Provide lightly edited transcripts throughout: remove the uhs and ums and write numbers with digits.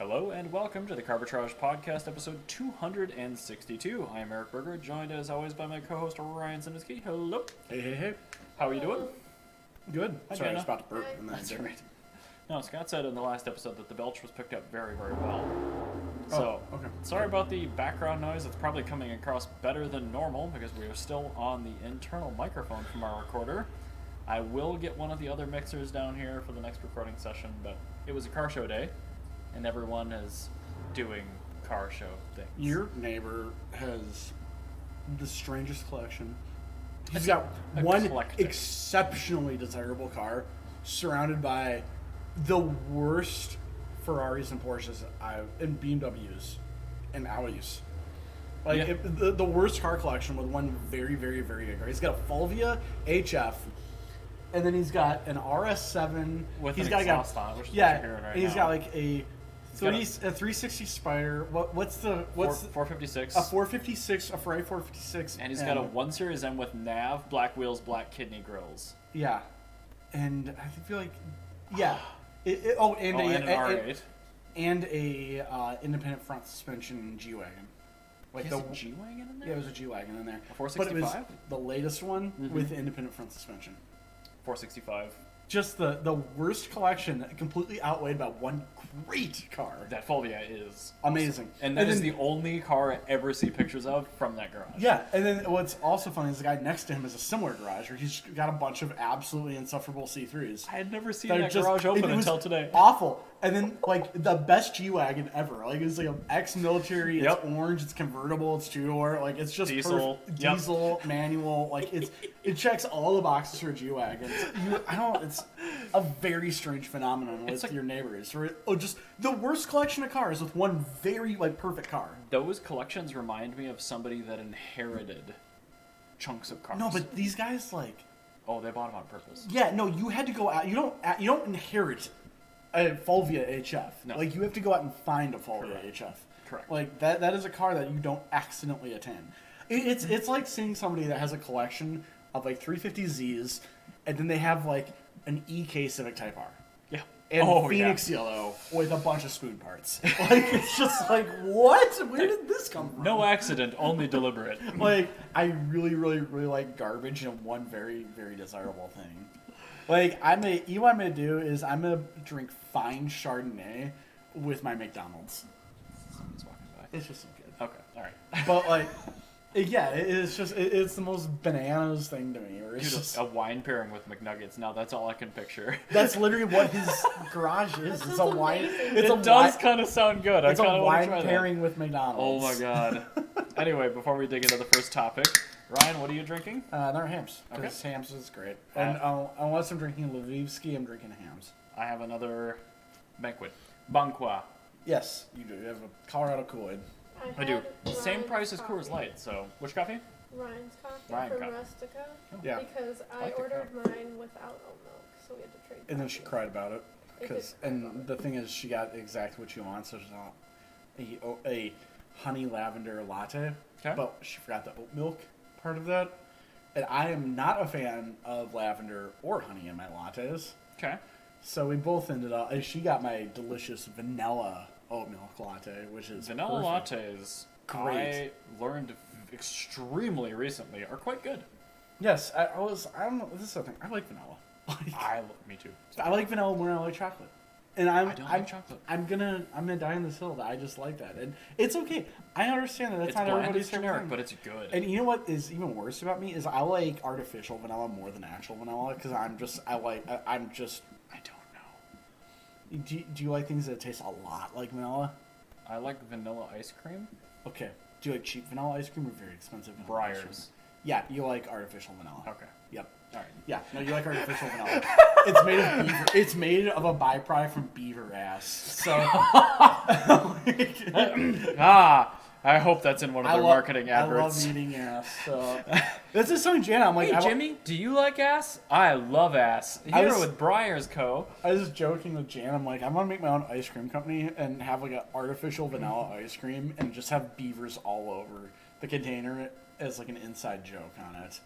Hello and welcome to the Carbitrage Podcast, episode 262. I am Eric Berger, joined as always by my co-host Ryan Sinisky. Hello. Hey. How are you doing? Good. Hi, Sorry, I Dana. was about to burp. And then That's I didn't. right. No, Scott said in the last episode that the belch was picked up very, very well. So, okay. sorry about the background noise. It's probably coming across better than normal because we are still on the internal microphone from our recorder. I will get one of the other mixers down here for the next recording session, but it was a car show day, and everyone is doing car show things. Your neighbor has the strangest collection. He's It's got one eclectic. exceptionally desirable car surrounded by the worst Ferraris and Porsches and BMWs and Audis. Like Yeah. the worst car collection with one very, very, very good car. He's got a Fulvia HF, and then he's got an RS7 With he's an got exhaust on it, which is what yeah, you're hearing right and he's now. got like a got a 360 Spider. What's the 456. a 456, a Ferrari 456, And he's got a 1 Series M with nav, black wheels, black kidney grills. yeah, and I feel like and And an R8. and a independent front suspension G-Wagon. Like He has a G-Wagon in there? yeah, it was a G-Wagon in there. A But it was 465? the latest one with independent front suspension. 465. Just the worst collection, completely outweighed by one great car. That Fulvia is Amazing. And that is then, the only car I ever see pictures of from that garage. yeah, and then what's also funny is the guy next to him has a similar garage where he's got a bunch of absolutely insufferable C3s. I had never seen They're that just- garage open it was until today. Awful. And then like the best G-Wagon ever. Like it's like an ex-military. It's Yep. orange. It's convertible. It's two-door. Like it's just Diesel. perfect. Yep. Diesel manual. Like it checks all the boxes for a G-Wagon. It's a very strange phenomenon with like- your neighbors. Where just the worst collection of cars with one very like perfect car. Those collections remind me of somebody that inherited chunks of cars. No, but these guys like. Oh, they bought them on purpose. Yeah, no, you had to go out. You don't inherit a Fulvia HF. No. Like you have to go out and find a Fulvia Correct. HF. Correct. Like that is a car that you don't accidentally attend. It's like seeing somebody that has a collection of like 350Zs, and then they have like an EK Civic Type R. Yeah. And Phoenix yellow with a bunch of spoon parts. Like it's just like what? Where did this come from? No accident, only deliberate. Like I really, really, really like garbage and one very, very desirable thing. Like you know what I'm gonna do is I'm gonna drink fine Chardonnay with my McDonald's. Someone's walking by. It's just so good. Okay, all right. But like, yeah, it's the most bananas thing to me. Where it's Dude, just, a wine pairing with McNuggets. Now that's all I can picture. that's literally what his garage is. It's a wine. It's It does kind of sound good. It's I kind a of want to wine try pairing with McDonald's. Oh my god. Anyway, before we dig into the first topic, Ryan, what are you drinking? They're hams. Okay. Because hams is great. And unless I'm drinking Lvivsky, I'm drinking hams. I have another banquet. Banqua. Yes, you do. You have a Colorado Kool-Aid. I do. had Same Ryan's price as coffee. Coors Light, so which coffee? Ryan's coffee Ryan from coffee. Rustica. Yeah. Because I like the ordered mine without oat milk, so we had to trade. And then she coffees. cried about it. I did cry about it. The thing is, she got exactly what she wants. So she's a honey lavender latte, Okay. but she forgot the oat milk part of that. And I am not a fan of lavender or honey in my lattes. Okay. So we both ended up. She got my delicious vanilla oat milk latte, which is Vanilla perfect. lattes, Great. I learned extremely recently, are quite good. Yes, I don't know. This is the thing. I like vanilla. Me too. I like vanilla more than I like chocolate. And I'm I don't like chocolate. I'm gonna die on this hill that I just like that, and it's okay. I understand that that's It's not bland, everybody's it's generic, thing. but it's good. And you know what is even worse about me is I like artificial vanilla more than actual vanilla because I'm just I don't know. Do you like things that taste a lot like vanilla? I like vanilla ice cream. Okay. Do you like cheap vanilla ice cream or very expensive vanilla ice cream? Briars. Yeah, you like artificial vanilla. Okay. Yep. All right. Yeah, no, you like artificial vanilla. It's made of beaver. It's made of a byproduct from beaver ass. So I hope that's in one of their marketing adverts. I love eating ass. So this is something Jana. I'm like, Hey Jimmy, do you like ass? I love ass. Here was- with Briars Co. I was just joking with Jan. I'm like, I'm gonna make my own ice cream company and have like an artificial vanilla ice cream and just have beavers all over the container as like an inside joke on it.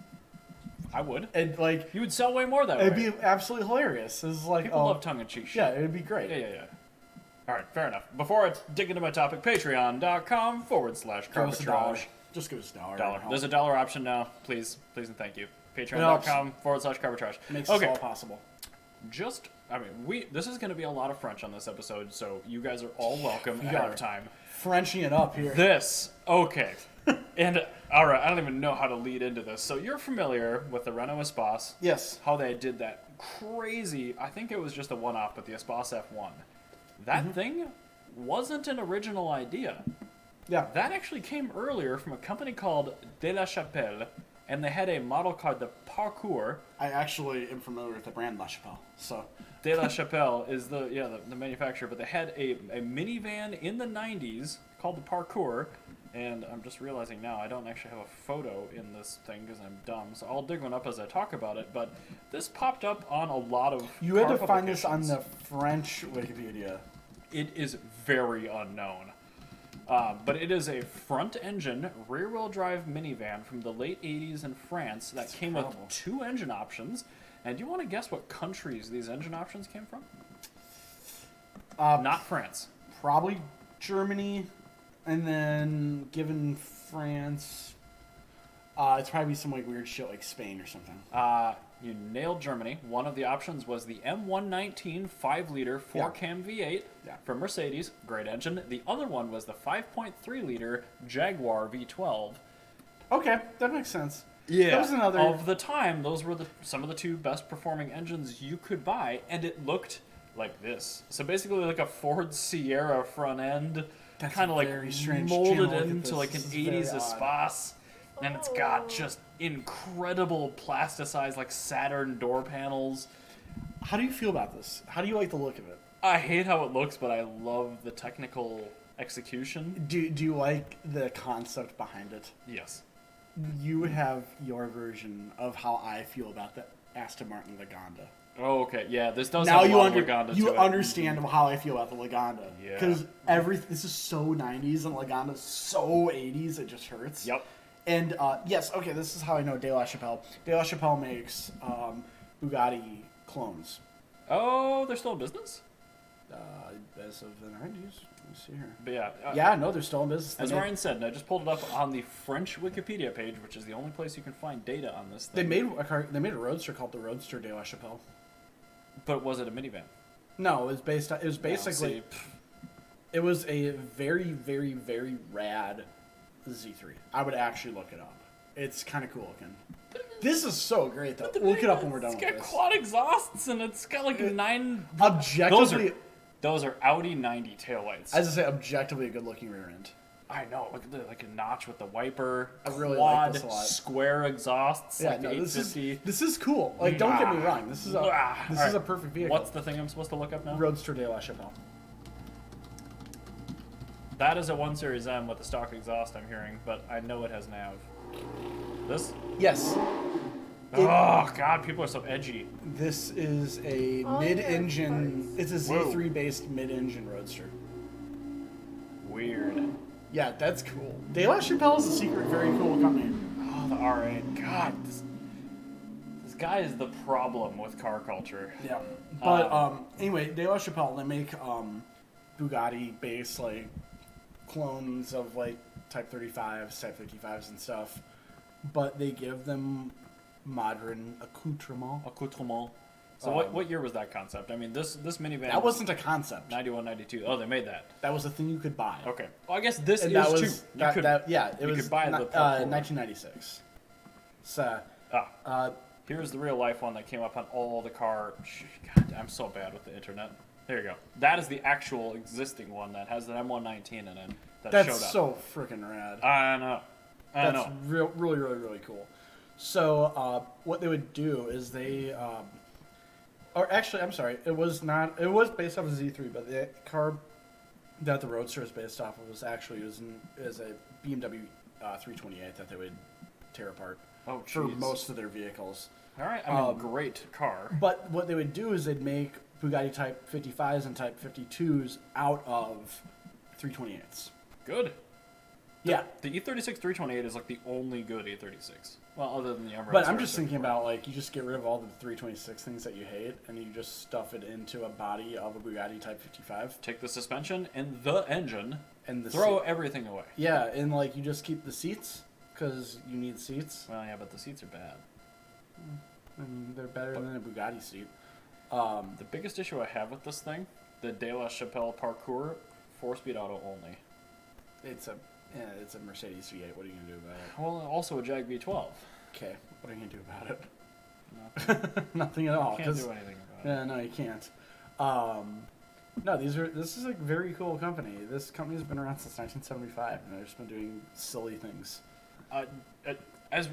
I would. And like, You would sell way more that it'd way. be absolutely hilarious. It's like, People love tongue-in-cheek shit. yeah, it'd be great. Yeah. All right, fair enough. Before I dig into my topic, patreon.com/Carbitrage. Just give us a Dollar. There's a dollar option now. Please and thank you. helps. Patreon.com/Carbitrage. Makes Okay. this all possible. This is going to be a lot of French on this episode, so you guys are all welcome You ahead got of it. time. Frenching it up here. Okay. And, all right, I don't even know how to lead into this. So you're familiar with the Renault Espace, Yes. how they did that crazy, I think it was just a one-off, but the Espace F1. That thing wasn't an original idea. Yeah. That actually came earlier from a company called De La Chappelle, and they had a model called the Parcours. I actually am familiar with the brand La Chappelle. So. De La Chappelle is the manufacturer, but they had a minivan in the 90s called the Parcours, and I'm just realizing now I don't actually have a photo in this thing because I'm dumb, so I'll dig one up as I talk about it, but this popped up on a lot of You had car to find this on publications. the French Wikipedia. It is very unknown. But it is a front-engine, rear-wheel drive minivan from the late 80s in France that came incredible. with 2 engine options. And do you want to guess what countries these engine options came from? Not France. Probably Germany, and then given France, it's probably some like weird shit like Spain or something. You nailed Germany. One of the options was the M119 5-liter 4-cam V8 Yeah. from Mercedes. Great engine. The other one was the 5.3-liter Jaguar V12. Okay, that makes sense. Yeah. That was another. Of the time, those were some of the 2 best performing engines you could buy, and it looked like this. So basically like a Ford Sierra front end, That's kind of like very strange. molded Jim, look at into this. like an This is very 80s odd. Espace. And it's got just incredible plasticized like Saturn door panels. How do you feel about this? How do you like the look of it? I hate how it looks, but I love the technical execution. Do you like the concept behind it? Yes. You have your version of how I feel about the Aston Martin Lagonda. Oh, okay. Yeah, this does Now have a you lot of Lagonda you to it. understand how I feel about the Lagonda. Yeah. Because this is so 90s and Lagonda's so 80s, it just hurts. Yep. And yes, okay, this is how I know De La Chappelle. De La Chappelle makes Bugatti clones. Oh, they're still in business? As of the 90s. Let me see here. But yeah. Yeah, no, they're still in business. As Ryan said, and I just pulled it up on the French Wikipedia page, which is the only place you can find data on this They thing. made a car. They made a roadster called the Roadster De La Chappelle. But was it a minivan? No, it was based. It was No, basically. see, It was a very, very, very rad Z3. I would actually look it up. It's kind of cool looking. This is so great, though. We'll look it up when we're done with It's got this. quad exhausts, and it's got like 9... Objectively, Those are Audi 90 taillights. as I say, objectively a good-looking rear end. I know. Look at the like a notch with the wiper. I really quad like this a lot. square exhausts. Yeah, like no, the this 850. is cool. Like, don't get me wrong. This is a Alright. a perfect vehicle. What's the thing I'm supposed to look up now? Roadster De La Chappelle? That is a 1 Series M with the stock exhaust I'm hearing, but I know it has nav. This? Yes. Oh, God, people are so edgy. This is a All mid-engine. your It's a Whoa. Z3-based mid-engine roadster. Weird. Yeah, that's cool. De La Chappelle is a secret, very cool company. Oh, the R8. God, this guy is the problem with car culture. Yeah. But anyway, De La Chappelle, they make Bugatti-based like clones of like Type 35s, Type 55s, and stuff. But they give them modern accoutrement. Accoutrement. So Um, what year was that concept? I mean, this minivan. That wasn't a concept. 91, 92. Oh, they made that. That was a thing you could buy. Okay. Well, I guess this And is that was too. that, could, it you was could buy the ni- Parcours. 1996. So Ah, here's the real life one that came up on all the car. God, I'm so bad with the internet. There you go. That is the actual existing one that has an M119 in it that that's showed up. so freaking rad. I know. I That's know. really, really, really cool. So what they would do is they, or actually, I'm sorry, it was not. It was based off of Z3, but the car that the Roadster is based off of was actually using as a BMW 328 that they would tear apart Oh, for jeez. most of their vehicles. All right. I mean, great car. But what they would do is they'd make Bugatti Type 55s and Type 52s out of 328s. Good. Yeah. The E36 328 is like the only good E36. Well, other than the Emirates. But I'm or just so thinking forth. about, like, you just get rid of all the 326 things that you hate, and you just stuff it into a body of a Bugatti Type 55. Take the suspension and the engine, And the throw seat. everything away. Yeah, and, like, you just keep the seats, because you need seats. Well, yeah, but the seats are bad. I mean, they're better But- than a Bugatti seat. The biggest issue I have with this thing, the De La Chappelle Parcours, 4-speed auto only. It's a Mercedes V8. What are you going to do about it? Well, also a Jag V12. Okay, what are you going to do about it? Nothing. Nothing at all. Can't 'cause- do anything about it. Yeah, no, you can't. No, this is a very cool company. This company's been around since 1975, and they've just been doing silly things.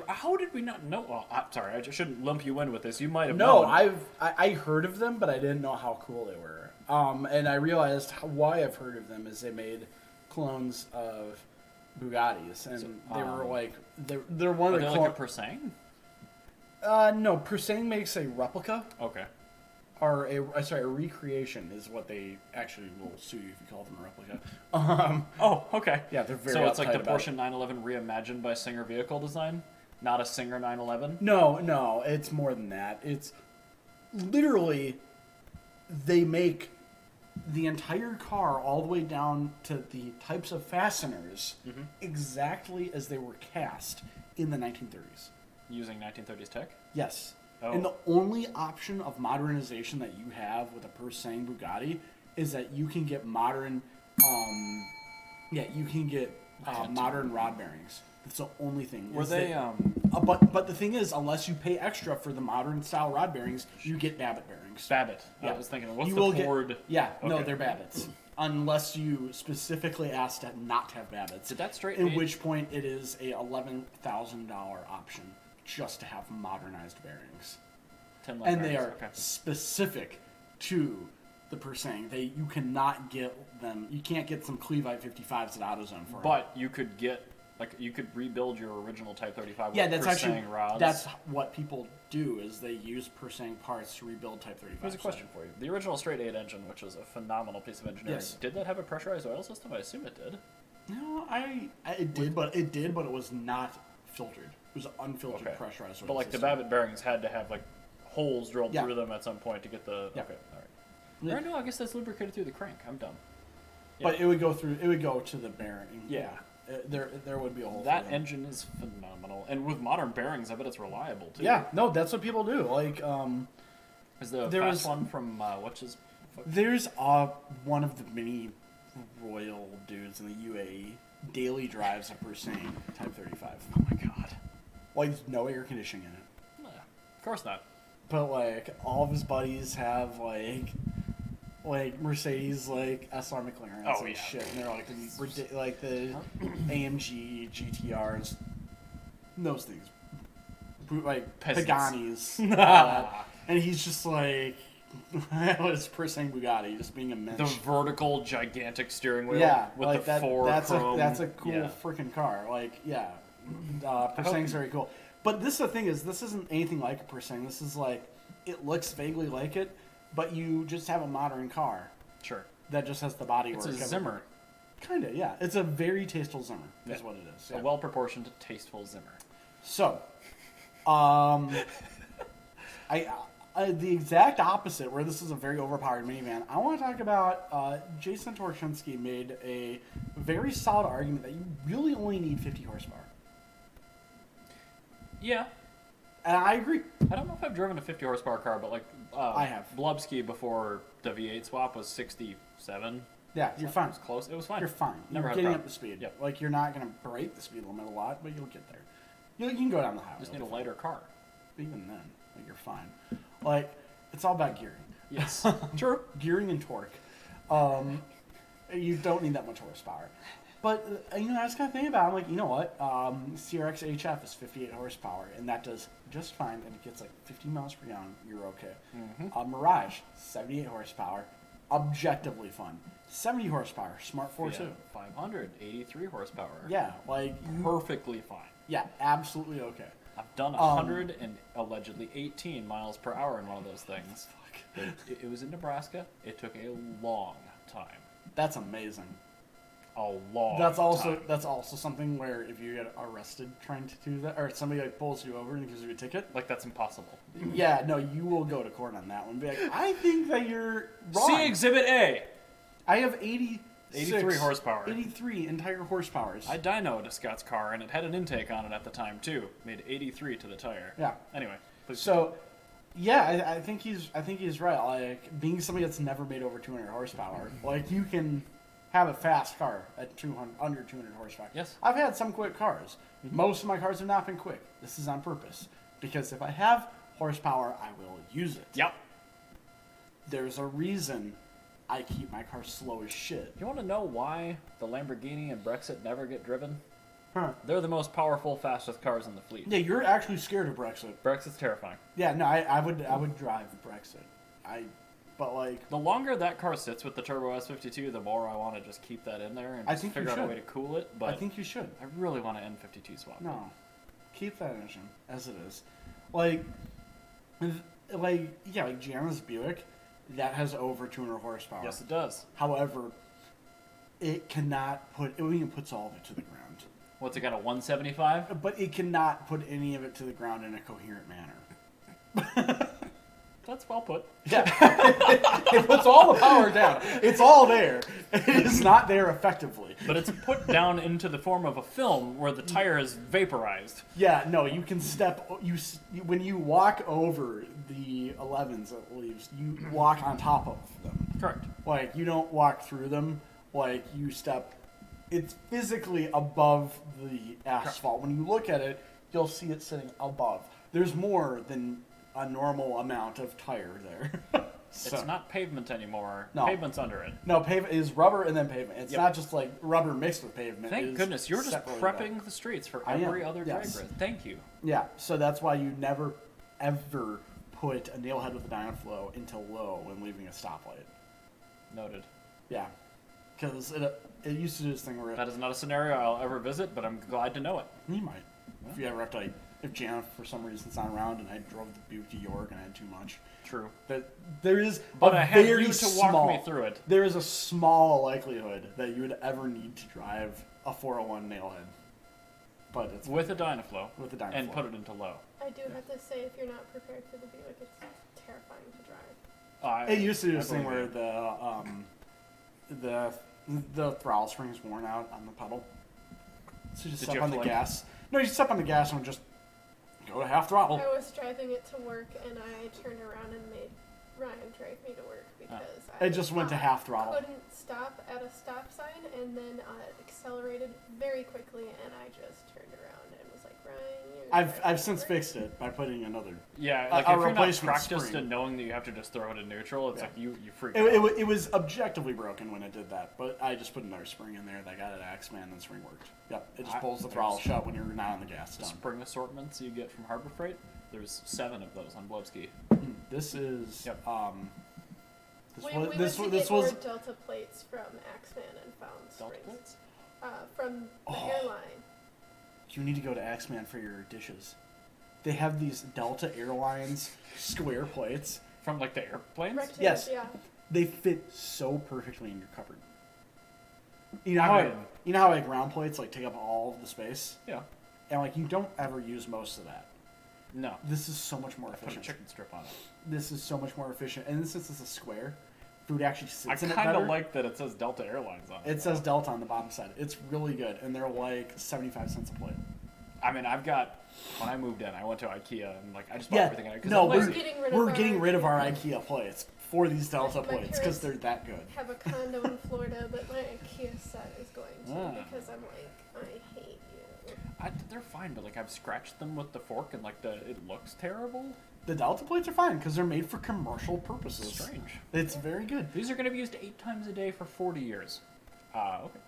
How did we not know? Well, I'm sorry, I just shouldn't lump you in with this. You might have No, known. I heard of them, but I didn't know how cool they were. And I realized why I've heard of them is they made clones of Bugattis, and So, they were like they're one Are of they the like a Persang? no, Persang makes a replica. Okay. Or a recreation is what they actually will sue you if you call them a replica. Oh, okay. Yeah, they're very. So it's like uptight the about Porsche 911 reimagined by Singer vehicle design, not a Singer 911. No, it's more than that. It's literally they make the entire car all the way down to the types of fasteners exactly as they were cast in the 1930s. Using 1930s tech. Yes. Oh. And the only option of modernization that you have with a Persang Bugatti is that you can get modern, modern rod bearings. That's the only thing. Were they? But the thing is, unless you pay extra for the modern style rod bearings, you get Babbitt bearings. Babbitt. Yeah. I was thinking, what's You the will get- Ford? Yeah, no, Okay. they're Babbitts. Unless you specifically asked to not have Babbitts. Did that straight? In which point it is a $11,000 option just to have modernized bearings. 10 And they bearings, are okay. specific to the Persang. You cannot get them. You can't get some Clevite 55s at AutoZone for them. But you could get you could rebuild your original Type 35 with yeah, that's Persang actually rods. that's what people do is they use Persang parts to rebuild Type 35. Here's a question for you: the original straight 8 engine, which was a phenomenal piece of engineering, Yes. did that have a pressurized oil system? I assume it did. No, it did, but it was not filtered. It was unfiltered Okay. pressurized oil But like the system. Babbitt bearings had to have like holes drilled Yeah. through them at some point to get the. Yeah. Okay, all right. Yeah. Or no, I guess that's lubricated through the crank. I'm dumb. But it would go to the bearing. Yeah. There would be a hole. That for them. engine is phenomenal, and with modern bearings, I bet it's reliable too. Yeah, no, that's what people do. Like, Is the There fast was- one from what's his? there's one of the mini royal dudes in the UAE daily drives a Persang Type 35. Oh my god. Like, there's no air conditioning in it. Nah, of course not. But like all of his buddies have like Mercedes SR McLarens Oh, and yeah. shit, and they're like the AMG GTRs, those things, like Peasants. Paganis, and he's just like his Persang Bugatti, just being immense. The vertical, gigantic steering wheel. Yeah, with like the that. four That's chrome. a cool Yeah. freaking car. Like, yeah, Persang's very cool. But the thing is, this isn't anything like a Persang. This is like, it looks vaguely like it, but you just have a modern car Sure. that just has the body It's work. a Zimmer. Kinda, yeah. It's a very tasteful Zimmer. Is Yeah. what it is. A Yeah. well-proportioned, tasteful Zimmer. So, the exact opposite, where this is a very overpowered minivan, I want to talk about Jason Torchinsky made a very solid argument that you really only need 50 horsepower. Yeah. And I agree. I don't know if I've driven a 50 horsepower car, but I have. Blubsky before the V8 swap was 67. Yeah, you're fine. It was close. It was fine. You're fine. Never You're had a getting problem. up to speed. Yep. Like, you're not going to break the speed limit a lot, but you'll get there. You can go down the highway. Just need a lighter car. Even then, like, you're fine. Like, it's all about gearing. Yes. True. Gearing and torque. You don't need that much horsepower. But, I was kind of thinking about it. I'm like, you know what? CRX HF is 58 horsepower, and that does just fine, and it gets like 50 miles per gallon. You're okay. Mm-hmm. Mirage, 78 horsepower. Objectively fun. 70 horsepower. Smart 4 too. 500, 83 horsepower. Yeah, like, Perfectly fine. yeah, absolutely okay. I've done 100 and allegedly 18 miles per hour in one of those things. It was in Nebraska. It took a long time. That's amazing. a long That's time. also something where if you get arrested trying to do that, or somebody like pulls you over and gives you a ticket, Like, that's impossible. yeah, no, you will go to court on that one. Be like, I think that you're wrong. See Exhibit A. I have 83 horsepower. 83 entire horsepowers. I dynoed Scott's car, and it had an intake on it at the time, too. Made 83 to the tire. Yeah. Anyway, please. So, yeah, I think he's right. Like, being somebody that's never made over 200 horsepower, like, you can have a fast car at under 200 horsepower. Yes. I've had some quick cars. Most of my cars have not been quick. This is on purpose. Because if I have horsepower, I will use it. Yep. There's a reason I keep my car slow as shit. You want to know why the Lamborghini and Brexit never get driven? Huh. They're the most powerful, fastest cars in the fleet. Yeah, you're actually scared of Brexit. Brexit's terrifying. Yeah, no, I would drive Brexit. But like, The longer that car sits with the Turbo S52, the more I want to just keep that in there and I just think you figure out a should. way to cool it. But I think you should. I really want to N52 swap. No, keep that engine as it is. Like Gianna's Buick, that has over 200 horsepower. Yes, it does. However, it cannot it even puts all of it to the ground. What's it got, a 175? But it cannot put any of it to the ground in a coherent manner. That's well put. Yeah. It puts all the power down. It's all there. It is not there effectively. But it's put down into the form of a film where the tire is vaporized. Yeah, no, you can when you walk over the 11s at least, you walk on top of them. Correct. Like, you don't walk through them. Like, you step. It's physically above the asphalt. When you look at it, you'll see it sitting above. There's more than a normal amount of tire there. So, It's not pavement anymore. No. Pavement's under it. no, pavement is rubber and then pavement. It's Yep. not just like rubber mixed with pavement. Thank It's goodness. You're just separated prepping out. the streets for I am, every other drag yes. race. Thank you. Yeah, so that's why you never, ever put a nailhead with a Dynaflow into low when leaving a stoplight. Noted. Yeah, because it used to do this thing where That is not a scenario I'll ever visit, but I'm glad to know it. you might. If you ever have to, like, if Jana for some reason is not around and I drove the Buick to York and I had too much. True. That there is But a I had very you to small, walk me through it. There is a small likelihood that you would ever need to drive a 401 nailhead. But it's With a Dynaflow. with a Dynaflow. And put it into low. I do have to say, if you're not prepared for the Buick, it's terrifying to drive. It used to do I this thing where believe the throttle spring's worn out on the pedal. So you just Did step you on have the to, like- gas. No, you step on the gas and just go to half throttle. I was driving it to work, and I turned around and made Ryan drive me to work because It just went to half throttle. couldn't stop at a stop sign, and then accelerated very quickly, and I just turned around and was like, Ryan, you're I've since fixed it by putting another. Yeah, A like if you're not replacement practiced spring. in knowing that you have to just throw it in neutral, it's Yeah. like you freak It, out. it was objectively broken when it did that, but I just put another spring in there that got it Axeman and the spring worked. Yep, it just pulls the throttle shut when you're not on the gas. The Done. spring assortments you get from Harbor Freight, there's 7 of those on Blubsky. This is Yep. this we was went this to was get this was more Delta plates from Axeman and found Delta springs plates? from the Oh. airline. you need to go to Axeman for your dishes. They have these Delta Airlines square plates. From like the airplanes? Rectangles, Yes. yeah. They fit so perfectly in your cupboard. You know how like round plates like take up all of the space, Yeah. and like you don't ever use most of that. No. This is so much more Put a efficient. chicken strip on it. This is so much more efficient, and since it's a square, food actually I sits in it kind better. of like that it says Delta Airlines on it. It says Delta on the bottom side. It's really good, and they're like 75 cents a plate. I mean, when I moved in, I went to IKEA and like I just bought Yeah, everything. Cause no, I'm we're lazy. getting rid of our IKEA plates for these Delta My plates because they're that good. Have a condo in Florida, but my IKEA set is going to Ah. because I'm like, I hate you. They're fine, but like I've scratched them with the fork and like it looks terrible. The Delta plates are fine because they're made for commercial purposes. Strange. It's very good. These are going to be used 8 times a day for 40 years. Okay.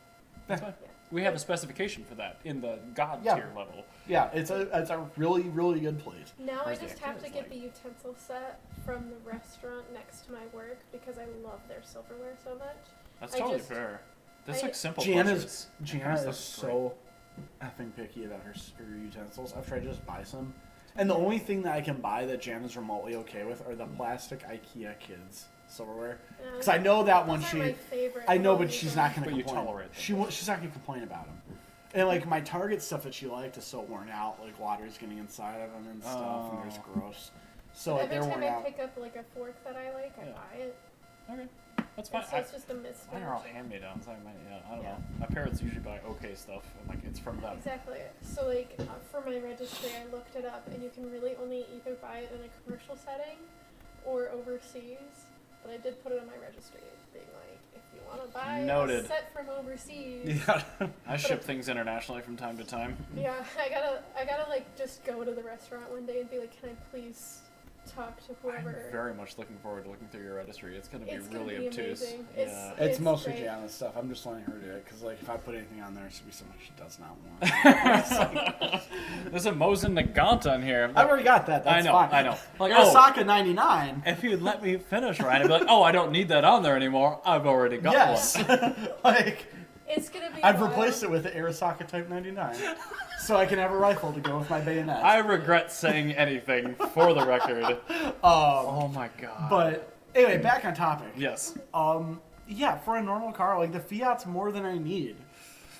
That's fine. Yeah. We have a specification for that in the God Yeah. tier level. Yeah, it's a really, really good plate. Now Where's I the just have to IKEA's get like? the utensil set from the restaurant next to my work because I love their silverware so much. That's I totally just- fair. This I- like simple Jana pleasures. That kind of is stuff's great. so effing picky about her utensils. I've tried to just buy some. And the only thing that I can buy that Jana's remotely okay with are the plastic IKEA kids silverware. Because I know that one those are she. my favorite. I know, I'll but use she's them. not gonna But you complain. tolerate them. She's not gonna complain about them. And like my Target stuff that she liked is so worn out. Like water's getting inside of them and stuff, and there's gross. So like Every they're time worn I out. pick up like a fork that I like, I Yeah. buy it. Okay, that's fine. So it's just a mismatch. Mine are all hand-me-downs. I don't Yeah. know. My parents usually buy okay stuff, and like it's from them. Exactly. So like for my registry, I looked it up, and you can really only either buy it in a commercial setting or overseas. But I did put it on my registry, being like, if you want to buy Noted. a set from overseas, Yeah. I ship things internationally from time to time. yeah, I gotta like just go to the restaurant one day and be like, can I please talk to whoever? I'm very much looking forward to looking through your registry. It's going to be It's really gonna be obtuse. amazing. Yeah. It's mostly great. Jana's stuff. I'm just letting her do it because, like, if I put anything on there, it's gonna be something she does not want. There's a Mosin Nagant on here. I've already got that. That's I know, fine. I know. Like, Arasaka 99. if you'd let me finish, Ryan, I'd be like, oh, I don't need that on there anymore. I've already got Yes. one. Like, It's gonna be. I've wild. replaced it with the Arasaka Type 99, so I can have a rifle to go with my bayonet. I regret saying anything for the record. Oh my god. But anyway, back on topic. yes. Yeah, for a normal car, like the Fiat's more than I need.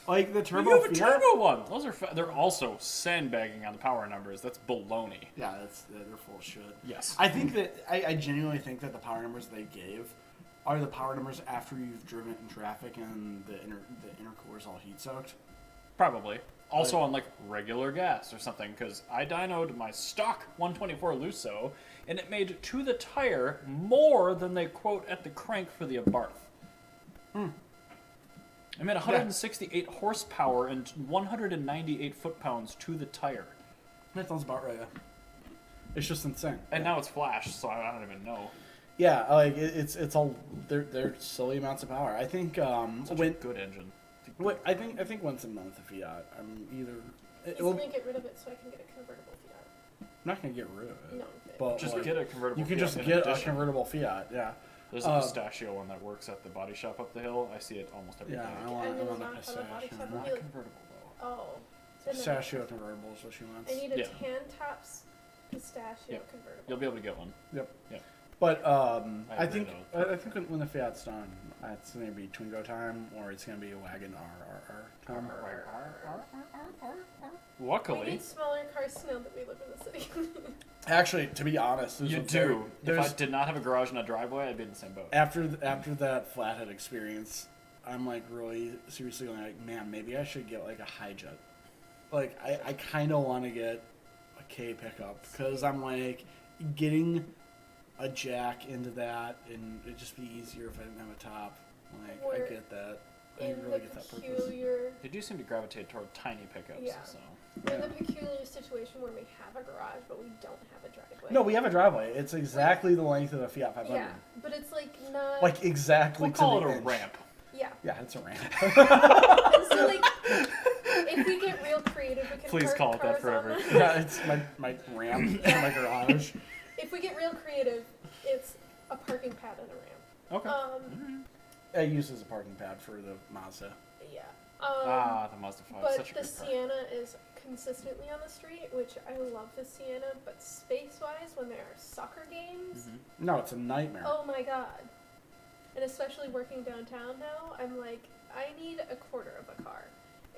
Like the turbo You have a Fiat. turbo one. Those are they're also sandbagging on the power numbers. That's baloney. Yeah, they're full of shit. Yes. I think that I genuinely think that the power numbers they gave are the power numbers after you've driven it in traffic and the intercooler's all heat soaked. Probably. Also on like regular gas or something, because I dynoed my stock 124 Lusso, and it made to the tire more than they quote at the crank for the Abarth. I made 168 horsepower and 198 foot-pounds to the tire. That sounds about right. Yeah. It's just insane. And now it's flash, so I don't even know. Yeah, like it's all they're silly amounts of power. I think Such a good engine. I think once I'm done with the Fiat, I'm either He's gonna get rid of it so I can get a convertible Fiat. I'm not gonna get rid of it. No, But Just like, get a convertible. you can Fiat just in get a addition. convertible Fiat. Yeah. There's a pistachio one that works at the body shop up the hill. I see it almost every day. Yeah, I I want need a a knock on the body pistachio. shop. Not a convertible though. Oh. Then Pistachio convertible is what she wants. I need a Yeah. tan tops pistachio Yep. convertible. You'll be able to get one. Yep. Yep. But I I agree, think though. I think when the Fiat's done, it's gonna be Twingo time, or it's gonna be a wagon RRR time. We Luckily, need smaller cars now that we live in the city. Actually, to be honest, there's you a do. If I there's did not have a garage and a driveway, I'd be in the same boat. after that flathead experience, I'm like really seriously going like, man, maybe I should get like a high jet. Like I kind of want to get a K pickup because I'm like getting a jack into that, and it'd just be easier if I didn't have a top. Like We're I get that. I in really the get that purpose. peculiar, They do seem to gravitate toward tiny pickups. Yeah. So we're in the peculiar situation where we have a garage but we don't have a driveway. No, we have a driveway. It's exactly the length of a Fiat 500. Yeah, but it's like not. Like exactly we'll to call the it a inch. ramp. Yeah. Yeah, it's a ramp. And so like, if we get real creative, we can. Please park call it that cars on forever. the- Yeah, it's my ramp in my garage. If we get real creative, it's a parking pad and a ramp. Okay. I use it as a parking pad for the Mazda. Yeah. The Mazda 5. But Such a the good car. Sienna is consistently on the street, which I love the Sienna, but space-wise, when there are soccer games, No, it's a nightmare. oh my god. And especially working downtown now, I'm like, I need a quarter of a car.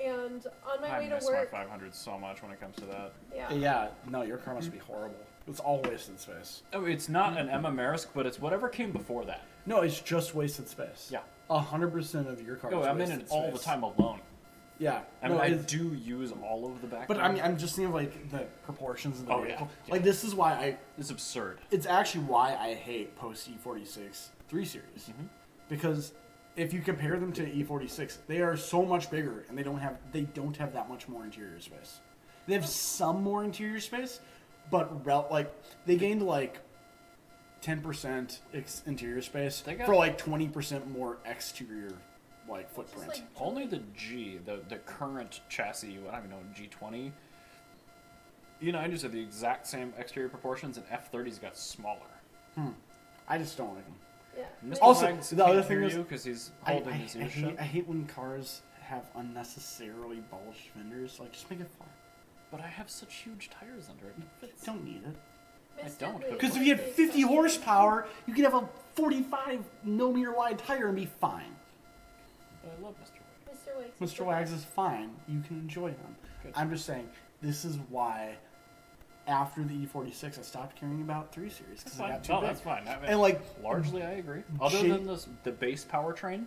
And on my I way miss to my work, 500 so much when it comes to that. yeah. Yeah, no, your car must be horrible. It's all wasted space. Oh, it's not an Emma Marisk, but it's whatever came before that. No, it's just wasted space. Yeah. 100% of your car Oh, is I'm in wasted it all the space. time alone. Yeah. I mean, no, I it's- do use all of the back. But I mean, I'm just thinking of like the proportions of the Oh, yeah. vehicle. Yeah. Like this is why It's absurd. it's actually why I hate post E46 3 Series. Because if you compare them to E46, they are so much bigger and they don't have that much more interior space. They have some more interior space, but like they gained like 10% interior space They got- for like 20% more exterior like Just footprint. like Only the G, the current chassis, I don't even know, G20. E90s are the exact same exterior proportions, and F30's got smaller. I just don't like them. yeah. Mr. Like, Also, Wags the other can't thing hear is- you because he's holding his ear shut. I hate when cars have unnecessarily bulged fenders. Like, just make it flat. But I have such huge tires under it. It fits. Don't need it. don't. Because if you had 50 horsepower, you could have a 45 millimeter wide tire and be fine. I love Mr. Wags. Mr. Wags. Mr. Wags is fine. You can enjoy them. Good. I'm just saying, this is why after the E46, I stopped caring about 3 Series. That's Because I fine. got too No, big. that's fine. I mean, And like, largely, I agree. Other J- than the base powertrain,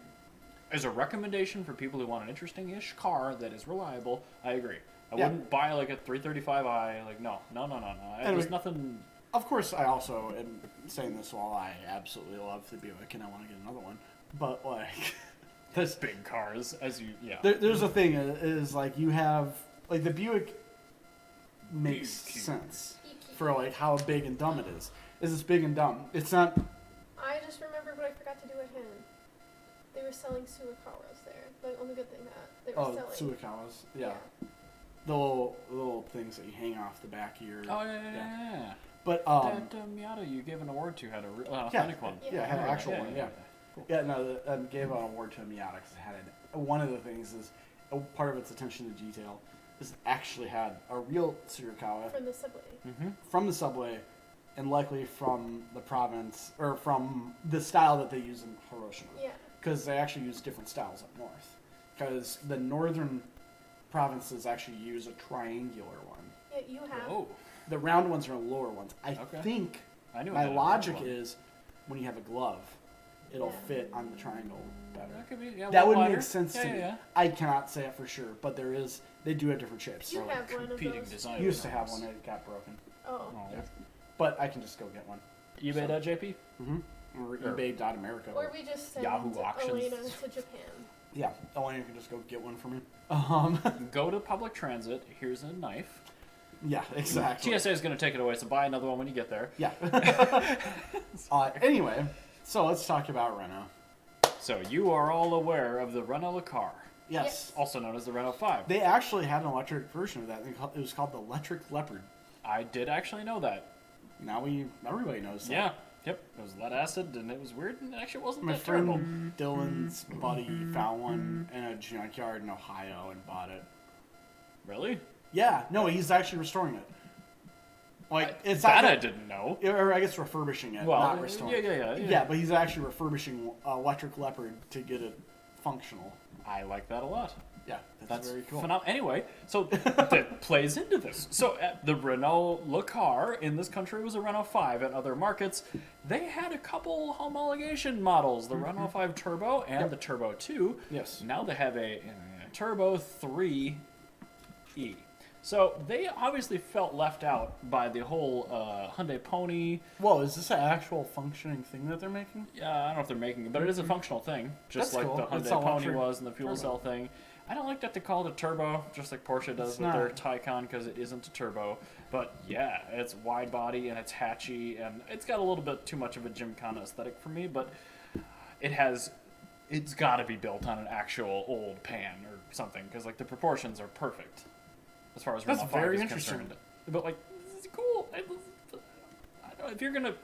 as a recommendation for people who want an interesting-ish car that is reliable, I agree. I Yeah. wouldn't buy like a 335i. Like no. Anyway. There's nothing. of course, I also am saying this while I absolutely love the Buick and I want to get another one. But like, This big cars, as you there's a thing is like you have like the Buick makes Big. sense for like how big and dumb it is. It's big and dumb. It's not. I just remembered what I forgot to do at Hen. They were selling Suikaras there. The only good thing that they were selling. Suikawas. Yeah. The little things that you hang off the back of your. Oh yeah. But That Miata you gave an award to had a real authentic one. Yeah, it had an Yeah, actual yeah, one. yeah, Yeah. Cool. Yeah, no, gave an award to a Miata because it had one of the things is part of its attention to detail is it actually had a real Tsurukawa From the subway. Mm-hmm. from the subway and likely from the province or from the style that they use in Hiroshima. Yeah. Because they actually use different styles up north. Because the northern provinces actually use a triangular one. Yeah, you have. Oh, The round ones are lower ones. I Okay. think I knew. it my had a logic round one. is when you have a glove, it'll Yeah. fit on the triangle better. That could be. Yeah, That would wider. make sense to me. Yeah. I cannot say it for sure, but they do have different shapes. You So have one of Competing those. design. I used to have one that got broken, Oh. Oh. Yeah. But I can just go get one. eBay that JP? Mm-hmm. Or Or eBay.America. Or we just send Yahoo Auctions. Elena to Japan. Yeah, Elena can just go get one for me. Go to public transit. Here's a knife. Yeah, exactly. TSA is going to take it away, so buy another one when you get there. Yeah. Anyway, so let's talk about Renault. So you are all aware of the Renault Car, Yes. also known as the Renault 5. They actually had an electric version of that. It was called the Electric Leopard. I did actually know that. Now everybody knows that. Yeah. Yep. It was lead acid, and it was weird, and it actually wasn't My that friend terrible. Dylan's buddy found one in a junkyard in Ohio and bought it. Really? Yeah, no, he's actually restoring it. Like it's that not, I didn't know. or I guess refurbishing it, Well, not restoring. yeah. Yeah, but he's actually refurbishing Electric Leopard to get it functional. I like that a lot. Yeah, That's very cool. phenomenal. Anyway, so that plays into this. So the Renault Le Car in this country was a Renault 5. In other markets, they had a couple homologation models: the Renault 5 Turbo and the Turbo 2. Yes. Now they have a Turbo 3E. So they obviously felt left out by the whole Hyundai Pony. Whoa, is this an actual functioning thing that they're making? I don't know if they're making it, but it is a functional thing, just That's like cool. the It's Hyundai all Pony electric was and the fuel turbo. cell thing. I don't like that they call it a turbo, just like Porsche does It's with their not. Taycan, because it isn't a turbo. But yeah, it's wide body and it's hatchy, and it's got a little bit too much of a Gymkhana aesthetic for me. But it's got to be built on an actual old pan or something, because like the proportions are perfect as far as That's Renault 5 very is interesting. concerned. But like, this is cool. I don't know if you're gonna.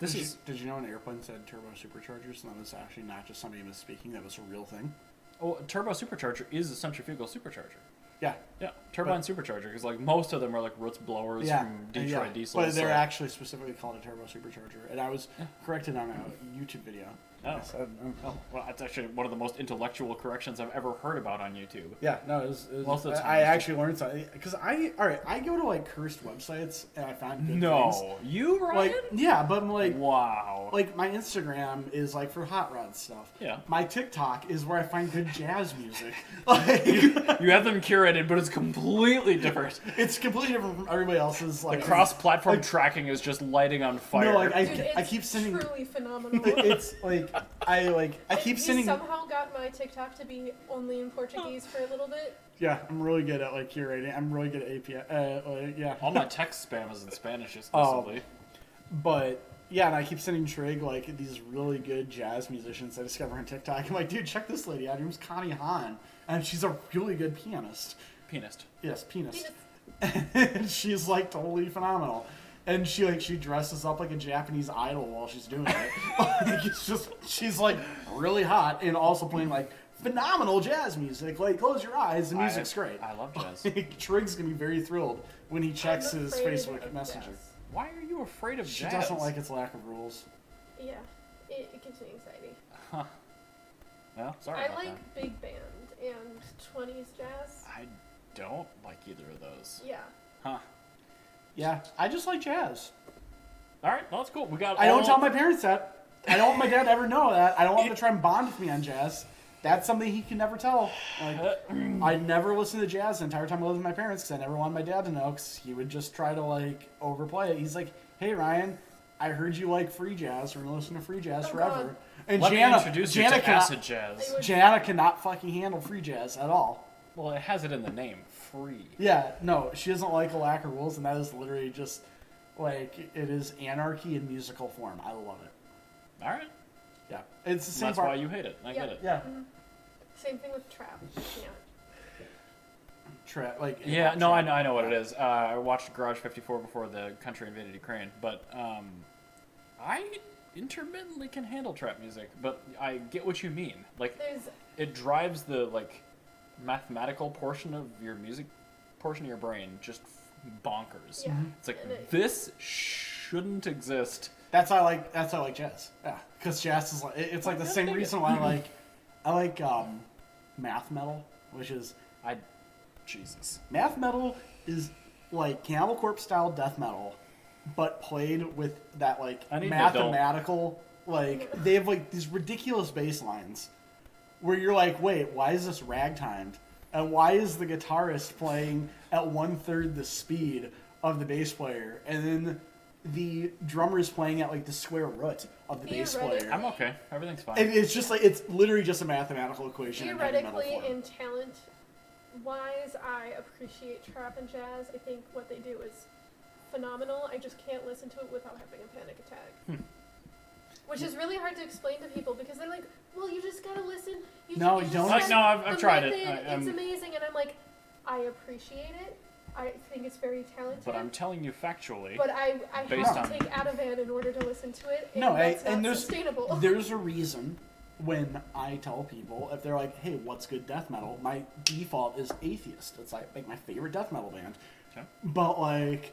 Did you know an airplane said turbo superchargers, and that was actually not just somebody misspeaking? That was a real thing. Oh, a turbo supercharger is a centrifugal supercharger. Yeah. Yeah, turbine supercharger, because like most of them are like Roots blowers Yeah. from Detroit Diesel. But they're so- actually specifically called a turbo supercharger, and I was corrected on a YouTube video. Oh. I said, Oh, well, that's actually one of the most intellectual corrections I've ever heard about on YouTube. yeah, no, it was Most of the I time. actually learned something because I go to like cursed websites and I find good things. No, you, Ryan? Like yeah, but I'm like Wow. like my Instagram is like for hot rod stuff. Yeah. My TikTok is where I find good jazz music. Like You have them curated, but it's completely different. it's completely different from everybody else's. The Like cross-platform tracking is just lighting on fire. No, like Dude, I it's keep sending. truly phenomenal. It's like I keep You sending. somehow got my TikTok to be only in Portuguese for a little bit. Yeah, I'm really good at like curating. I'm really good at API. Yeah. All my text spam is in Spanish Oh. exclusively. But yeah, and I keep sending Trig like these really good jazz musicians I discover on TikTok. I'm like, dude, check this lady out. Her name's Connie Han, and she's a really good pianist. Pianist. Yes, pianist. Penis. And she's like totally phenomenal. And she dresses up like a Japanese idol while she's doing it. Like, it's just she's like really hot and also playing like phenomenal jazz music. Like close your eyes, the music's great. I love jazz. Trig's gonna be very thrilled when he checks I'm his afraid Facebook of Messenger. jazz. Why are you afraid of She jazz? doesn't like its lack of rules. Yeah, it gives me anxiety. Huh. Well, sorry I about like big band and 20s jazz. that. I don't like either of those. Yeah. Huh. Yeah, I just like jazz. All right, well, that's cool. We got. I don't tell my parents that. I don't want my dad to ever know that. I don't want him to try and bond with me on jazz. That's something he can never tell. Like, I never listened to jazz the entire time I lived with my parents because I never wanted my dad to know because he would just try to, like, overplay it. He's like, hey, Ryan, I heard you like free jazz. We're going to listen to free jazz forever. God. And Let me introduce you to acid cannot, jazz. Jana cannot fucking handle free jazz at all. Well, it has it in the name, free. Yeah, no, she doesn't like a lack of rules, and that is literally just, like, it is anarchy in musical form. I love it. All right. Yeah. It's the same That's part. why you hate it. I get it. Yeah. Mm-hmm. Same thing with trap. Yeah. Yeah, no, I know what it is. I watched Garage 54 before the country invaded Ukraine, but I intermittently can handle trap music, but I get what you mean. Like, it drives the, like, mathematical portion of your music portion of your brain just bonkers. Yeah. It's like, this shouldn't exist. That's why I like jazz. Yeah, because jazz is like it's like the same reason why I like math metal, which is Jesus. Math metal is like Cannibal Corpse style death metal, but played with that like mathematical like they have like these ridiculous bass lines where you're like, wait, why is this ragtimed? And why is the guitarist playing at 1/3 the speed of the bass player? And then the drummer is playing at like the square root of the bass player. I'm okay. Everything's fine. And it's just like, it's literally just a mathematical equation. Theoretically and talent wise, I appreciate trap and jazz. I think what they do is phenomenal. I just can't listen to it without having a panic attack. Which is really hard to explain to people because they're like, well, you just gotta listen. No, you don't. Like, no, I've tried it. It's amazing, and I'm like, I appreciate it. I think it's very talented. But I'm telling you factually. But I have to take Ativan in order to listen to it. And that's not sustainable. There's a reason when I tell people, if they're like, hey, what's good death metal? My default is Atheist. It's like my favorite death metal band. Okay. But like,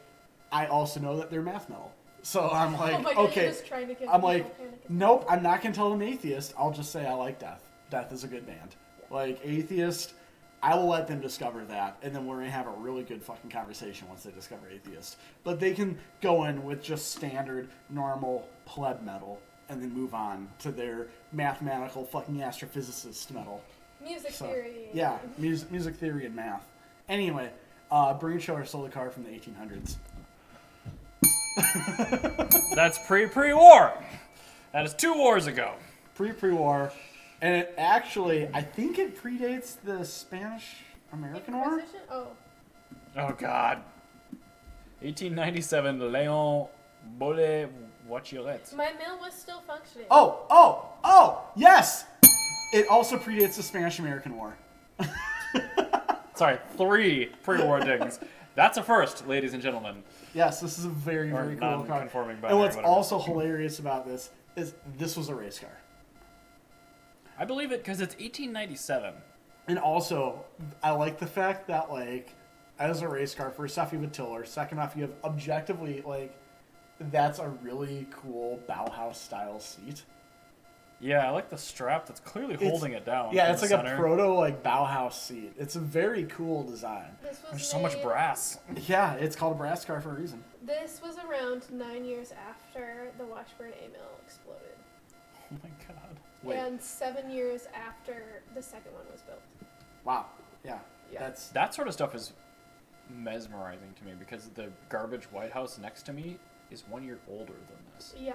I also know that they're math metal. So I'm like, oh my God, okay. You're just trying to give I'm like, panic attack. Nope, I'm not going to tell them Atheist. I'll just say I like Death. Death is a good band. Yeah. Like, Atheist, I will let them discover that, and then we're going to have a really good fucking conversation once they discover Atheist. But they can go in with just standard, normal pleb metal, and then move on to their mathematical fucking astrophysicist metal. Music theory. Yeah, music theory and math. Anyway, Bringatrailer sold a car from the 1800s. That's pre-war. That is 2 wars ago. Pre-war. And it actually, I think it predates the Spanish-American War. Oh. Oh, God. 1897, Leon Bolle Voiturette. My mill was still functioning. Oh, yes! It also predates the Spanish-American War. Sorry, 3 pre-war things. That's a first, ladies and gentlemen. Yes, this is a very, very cool car. And what's also hilarious about this is this was a race car. I believe it because it's 1897. And also, I like the fact that, like, as a race car, first off, you have a tiller. Second off, you have objectively, like, that's a really cool Bauhaus-style seat. Yeah, I like the strap that's clearly holding it down. Yeah, it's like a proto, like, Bauhaus seat. It's a very cool design. There's so much brass. Yeah, it's called a brass car for a reason. This was around 9 years after the Washburn A mill exploded. Oh my God. Wait. And 7 years after the second one was built. Wow. Yeah. That sort of stuff is mesmerizing to me because the garbage White House next to me is 1 year older than this. Yeah.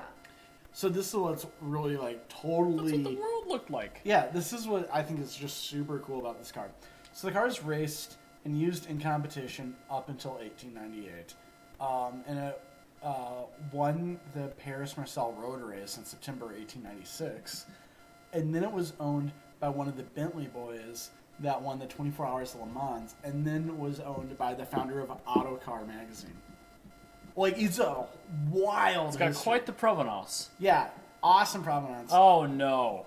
So this is what's really, like, totally... That's what the world looked like. Yeah, this is what I think is just super cool about this car. So the car is raced and used in competition up until 1898. And it won the Paris-Marseille Road Race in September 1896. And then it was owned by one of the Bentley boys that won the 24 Hours of Le Mans, and then was owned by the founder of Autocar magazine. Like, it's a wild It's got quite the provenance. Yeah, awesome provenance. Oh, no.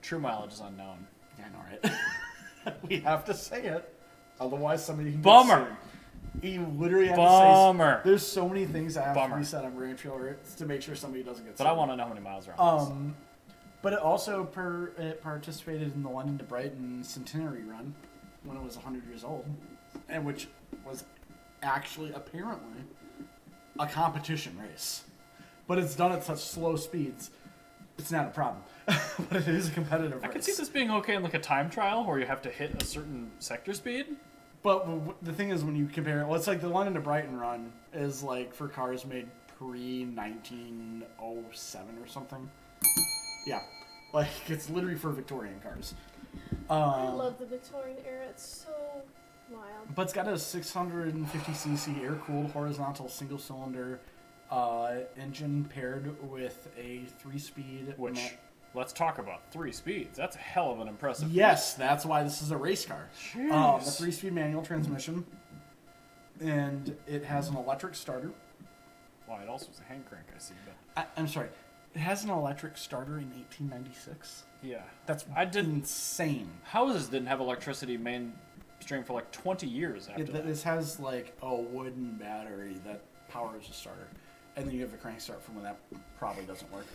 True mileage is unknown. Yeah, I know, right? We have to say it. Otherwise, somebody can Bummer. get sued. You literally have Bummer. to say. There's so many things that have to Bummer. be said on Bringatrailer to make sure somebody doesn't get. But I want to know how many miles are on this. But it also it participated in the London to Brighton centenary run when it was 100 years old, and which was actually apparently a competition race. But it's done at such slow speeds, it's not a problem. But it is a competitive race. I could see this being okay in like a time trial where you have to hit a certain sector speed. But the thing is, when you compare it, well, it's like the London to Brighton run is like for cars made pre-1907 or something. Yeah, like it's literally for Victorian cars. I love the Victorian era. It's so wild. But it's got a 650cc air-cooled horizontal single-cylinder engine paired with a 3-speed. Which, let's talk about 3 speeds. That's a hell of an impressive. Yes, that's why this is a race car. A Jeez. 3-speed manual transmission, and it has an electric starter. Well, it also was a hand crank, I see. But I'm sorry, it has an electric starter in 1896. yeah, That's insane. houses didn't have electricity mainstream for like 20 years after that. This has like a wooden battery that powers the starter, and then you have a crank start from when that probably doesn't work.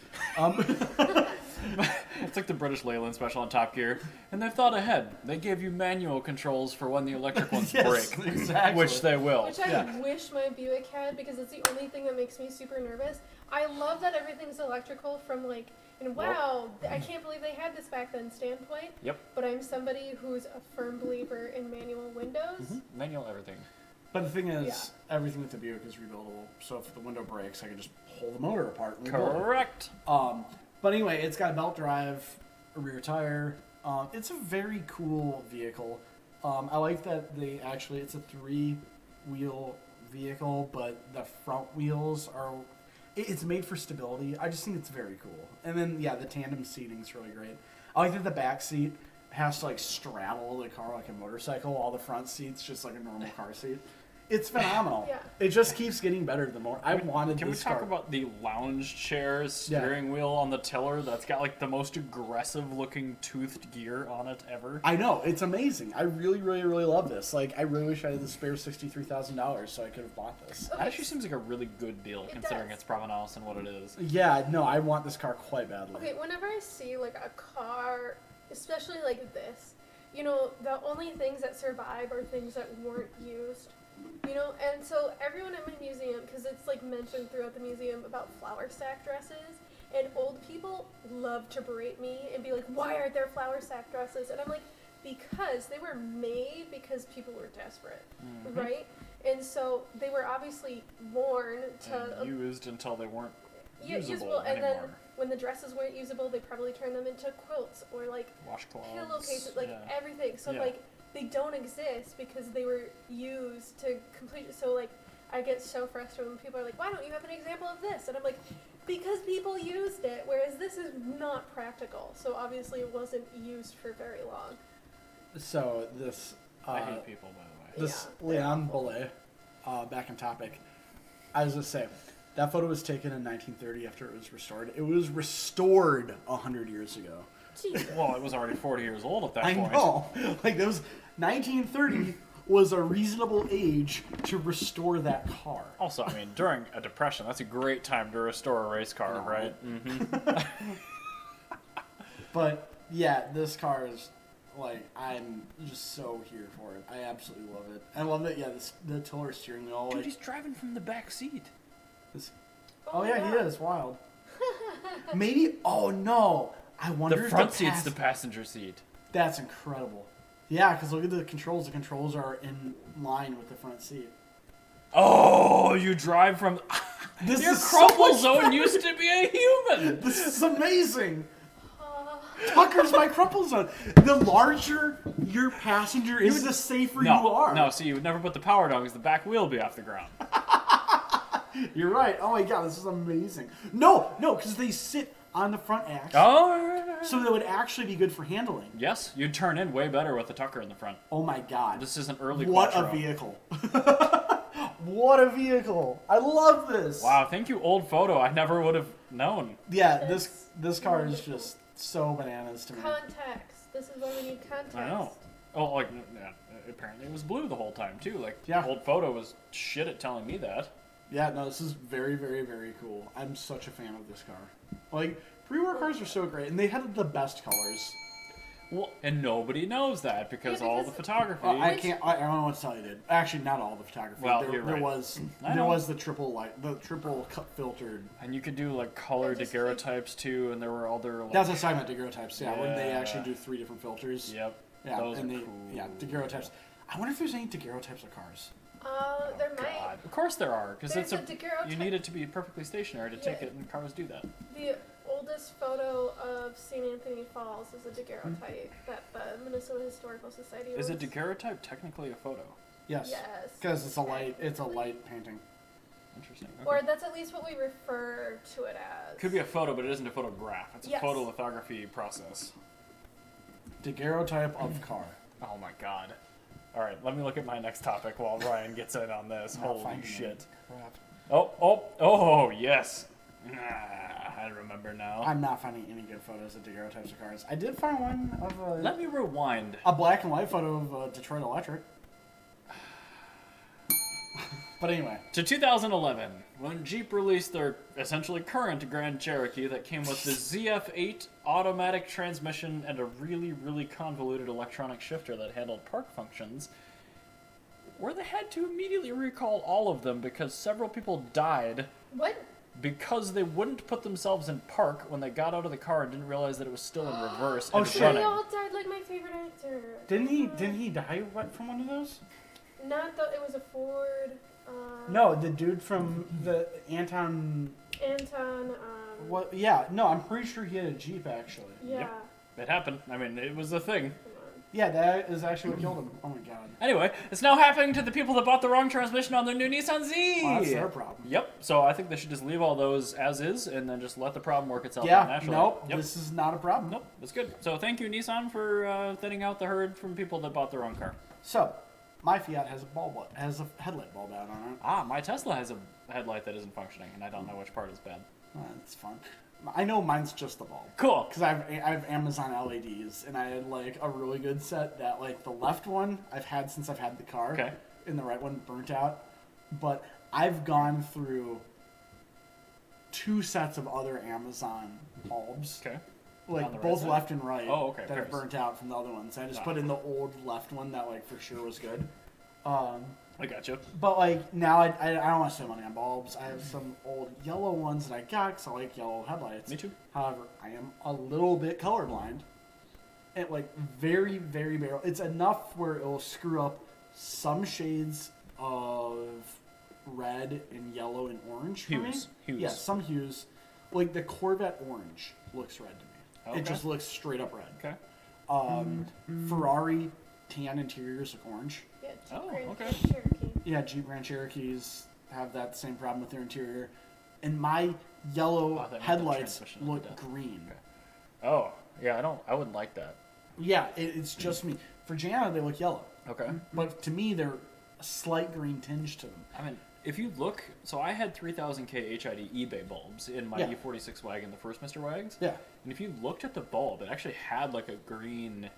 It's like the British Leyland special on Top Gear, and they've thought ahead. They gave you manual controls for when the electric ones Yes, break, exactly. which they will. Which I Yeah. wish my Buick had, because it's the only thing that makes me super nervous. I love that everything's electrical from like, and wow, I can't believe they had this back then standpoint. Yep. But I'm somebody who's a firm believer in manual windows. Manual everything. But the thing is, everything with the Buick is rebuildable. So if the window breaks, I can just pull the motor apart and rebuild it. Correct. But anyway, it's got a belt drive, a rear tire. It's a very cool vehicle. I like that it's a 3-wheel vehicle, but the front wheels are, it's made for stability. I just think it's very cool. And then, the tandem seating is really great. I like that the back seat has to like straddle the car like a motorcycle, while the front seat's just like a normal car seat. It's phenomenal. Yeah. It just keeps getting better the more. I wanted Can we this talk car. about the lounge chair steering wheel on the tiller that's got like the most aggressive looking toothed gear on it ever? I know, it's amazing. I really, really, really love this. Like, I really wish I had the spare $63,000 so I could have bought this. Okay. That actually seems like a really good deal It considering does. its provenance and what it is. Yeah, no, I want this car quite badly. Okay, whenever I see like a car, especially like this, you know, the only things that survive are things that weren't used. You know, and so everyone in my museum, because it's like mentioned throughout the museum about flower sack dresses, and old people love to berate me and be like, why aren't there flower sack dresses? And I'm like, because they were made because people were desperate, right? And so they were obviously worn to And used until they weren't usable usable, and anymore. then when the dresses weren't usable, they probably turned them into quilts or like Washcloths. pillowcases, like yeah. everything. So Yeah. like they don't exist because they were used to complete. So like I get so frustrated when people are like, "Why don't you have an example of this?" And I'm like, "Because people used it, whereas this is not practical. So obviously it wasn't used for very long." So this, I hate people, by the way. this Yeah, Leon Belay, back in topic. I was just saying, that photo was taken in 1930 after it was restored. It was restored 100 years ago. Jesus. Well, it was already 40 years old at that I point. know. Like, that was 1930 was a reasonable age to restore that car. Also, I mean, during a depression, that's a great time to restore a race car, No. right? But yeah, this car is like, I'm just so here for it. I absolutely love it. I love that. Yeah, the tiller steering wheel. Dude, Like, he's driving from the back seat. oh yeah, he is wild. Maybe. Oh no. I wonder. The if front seat's the passenger seat. That's incredible. Yeah, because look at the controls. The controls are in line with the front seat. Oh, you drive from... This Your is so crumple much zone fun. used to be a human! This is amazing. Tucker's my crumple zone. The larger your passenger is, the safer you are. No, see, you would never put the power down because the back wheel would be off the ground. You're right. Oh my god, this is amazing. No, because they sit on the front axle. Oh, So that would actually be good for handling. yes, you'd turn in way better with the Tucker in the front. Oh my god. This is an early What Quattro. a vehicle. What a vehicle. I love this. Wow, thank you, old photo. I never would have known. Yeah, It's this car is wonderful. just so bananas to me. Context. This is why we need context. I know. Oh, like, yeah, apparently it was blue the whole time, too. Like, Yeah. old photo was shit at telling me that. Yeah, no, this is very, very, very cool. I'm such a fan of this car. Like, pre-war cars are so great, and they had the best colors. Well, and nobody knows that because all the photography. I don't know what to tell you, dude. Actually, not all the photography. Well, there you're right. There was the triple cut filtered. And you could do like color just daguerreotypes too, and there were other. Like, That's what I meant, daguerreotypes. Yeah, when they Yeah. actually do 3 different filters. Yep. Yeah, those and are they cool. daguerreotypes. I wonder if there's any daguerreotypes of cars. There might. God. Of course there are, because There's it's a daguerreotype. you need it to be perfectly stationary to take Yeah. it, and cars do that. The oldest photo of St. Anthony Falls is a daguerreotype that the Minnesota Historical Society Is a owns. daguerreotype technically a photo? Yes. Yes. Because it's a light technically. painting. Interesting. Okay. Or that's at least what we refer to it as. Could be a photo, but it isn't a photograph. It's a Yes. photolithography process. Daguerreotype of car. Oh my god. All right, let me look at my next topic while Ryan gets in on this. Not Holy finding shit. Crap. Oh, yes. I remember now. I'm not finding any good photos of daguerreotypes of cars. I did find one of Let me rewind. a black and white photo of Detroit Electric. But anyway, To 2011, when Jeep released their essentially current Grand Cherokee that came with the ZF8 automatic transmission and a really, really convoluted electronic shifter that handled park functions, where they had to immediately recall all of them because several people died What? because they wouldn't put themselves in park when they got out of the car and didn't realize that it was still in reverse Oh, and shit. They running. all died like my favorite actor. didn't he die from one of those? Not though. It was a Ford. No, the dude from the Anton. Anton. What? Yeah, no, I'm pretty sure he had a Jeep actually. Yeah. Yep. It happened. I mean, it was a thing. Come on. Yeah, that is actually what killed him. Oh my god. Anyway, it's now happening to the people that bought the wrong transmission on their new Nissan Z. Well, that's their problem. Yep. So I think they should just leave all those as is, and then just let the problem work itself out Yeah, naturally. nope, Yep. this is not a problem. Nope. That's good. So thank you, Nissan, for thinning out the herd from people that bought the wrong car. So, my Fiat has a headlight bulb out on it. Ah, my Tesla has a headlight that isn't functioning, and I don't know which part is bad. It's fun. I know mine's just the bulb. Cool. Because I have Amazon LEDs, and I had like a really good set that like the left one I've had since I've had the car. Okay. And the right one burnt out. But I've gone through 2 sets of other Amazon bulbs. Okay. Like On the right both side? left and right. Oh, okay, That have pairs. burnt out from the other ones. I just Ah. put in the old left one that like for sure was good. I got you. But like now I don't want to spend money on bulbs. I have some old yellow ones that I got because I like yellow headlights. Me too. However, I am a little bit colorblind. It like very, very barely. It's enough where it will screw up some shades of red and yellow and orange for me. Hues. Yeah, some hues. Like the Corvette orange looks red to me. Okay. It just looks straight up red. Okay. Ferrari tan interiors look orange. Yeah. Oh, Grand okay. Cherokee. Yeah, Jeep Grand Cherokees have that same problem with their interior. And my yellow Oh, that meant the headlights transmission look like that. green. Okay. Oh, yeah. I wouldn't like that. Yeah, it's just me. For Jana, they look yellow. Okay. But to me, they're a slight green tinge to them. I mean, if you look, so I had 3000K HID eBay bulbs in my Yeah. E46 wagon, the first Mr. Wags. Yeah. And if you looked at the bulb, it actually had like a green